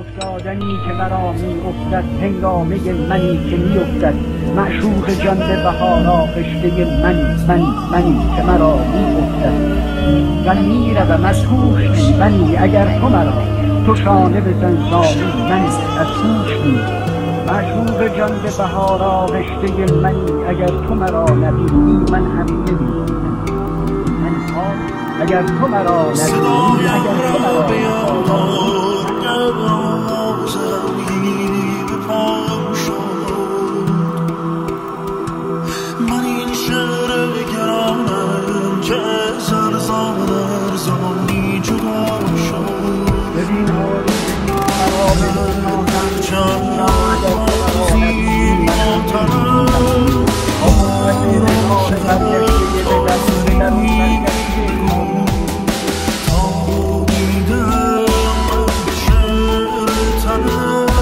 افتادنی که مرا می افتد هنگامه منی که می افتد معشوق جان به بهار آغشته منی که مرا می افتد و می روم از هوش می منی اگر تو مرا تو شانه بزن زاری منی از هوش می معشوق جان به بهار آغشته منی اگر تو مرا نبینی من هم نمی‌بینم اگر تو مرا نبینی اگر تو مرا من این شعر گرانم که زرزان ارزانی جدا شد ببین مرا به تا دیدم شعر تنم